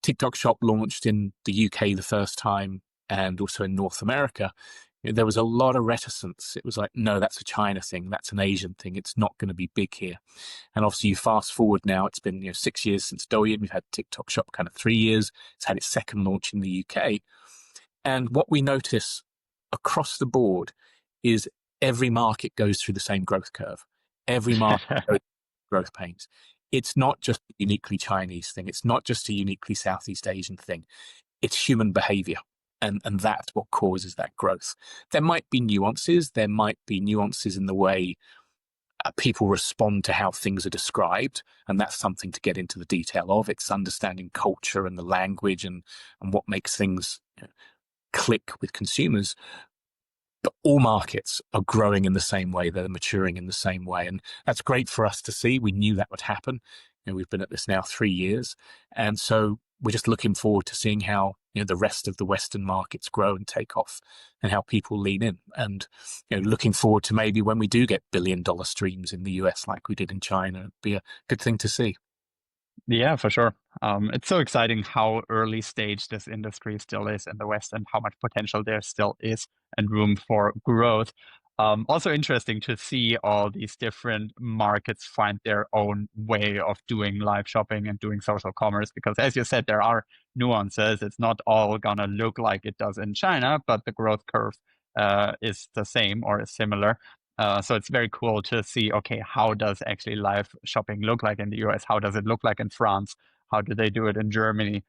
TikTok Shop launched in the UK the first time and also in North America, there was a lot of reticence. It was like, no, that's a China thing. That's an Asian thing. It's not going to be big here. And obviously you fast forward now, it's been 6 years since Douyin. We've had TikTok Shop kind of 3 years. It's had its second launch in the UK. And what we notice across the board is every market goes through the same growth curve. Every market goes through growth pains. It's not just a uniquely Chinese thing. It's not just a uniquely Southeast Asian thing. It's human behavior. And that's what causes that growth. There might be nuances. There might be nuances in the way people respond to how things are described. And that's something to get into the detail of. It's understanding culture and the language and what makes things click with consumers. But all markets are growing in the same way. They're maturing in the same way. And that's great for us to see. We knew that would happen. We've been at this now 3 years. And so we're just looking forward to seeing how the rest of the Western markets grow and take off and how people lean in. And looking forward to maybe when we do get billion-dollar streams in the US like we did in China, it'd be a good thing to see. Yeah, for sure. It's so exciting how early stage this industry still is in the West and how much potential there still is and room for growth. Also interesting to see all these different markets find their own way of doing live shopping and doing social commerce, because as you said, there are nuances. It's not all gonna look like it does in China, but the growth curve is the same or is similar. So it's very cool to see, okay, how does actually live shopping look like in the US? How does it look like in France? How do they do it in Germany?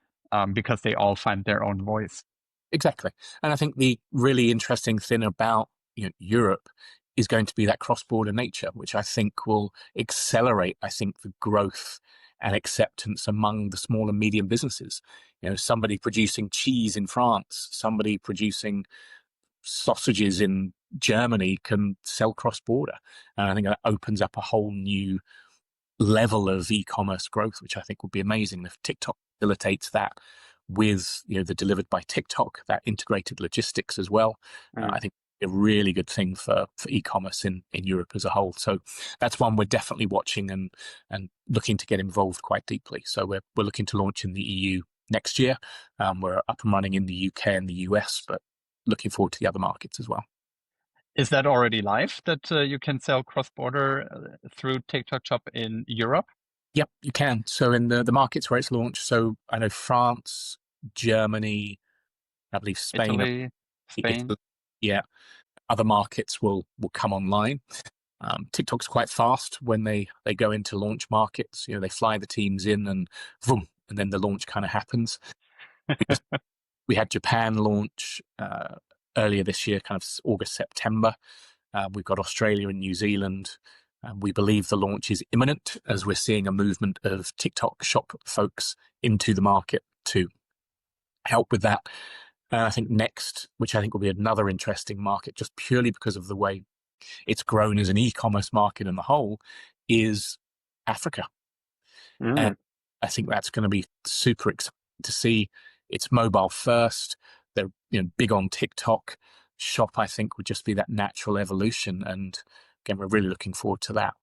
Because they all find their own voice. Exactly. And I think the really interesting thing about Europe is going to be that cross-border nature, which I think will accelerate, the growth and acceptance among the small and medium businesses. Somebody producing cheese in France, somebody producing sausages in Germany can sell cross-border. And I think that opens up a whole new level of e-commerce growth, which I think would be amazing if TikTok facilitates that with the delivered by TikTok, that integrated logistics as well. I think a really good thing for e-commerce in Europe as a whole. So that's one we're definitely watching and looking to get involved quite deeply. So we're looking to launch in the EU next year. We're up and running in the UK and the US, but looking forward to the other markets as well. Is that already live, that you can sell cross-border through TikTok Shop in Europe? Yep, you can. So in the markets where it's launched, so I know France, Germany, I believe Spain, Italy, Spain? Italy, yeah. Other markets will come online. TikTok's quite fast when they go into launch markets. They fly the teams in and boom, and then the launch kind of happens. We had Japan launch earlier this year, kind of August, September. We've got Australia and New Zealand. We believe the launch is imminent as we're seeing a movement of TikTok Shop folks into the market to help with that. I think next, which I think will be another interesting market, just purely because of the way it's grown as an e-commerce market in the whole, is Africa. And I think that's going to be super exciting to see. It's mobile first. They're big on TikTok. Shop, I think, would just be that natural evolution. And again, we're really looking forward to that.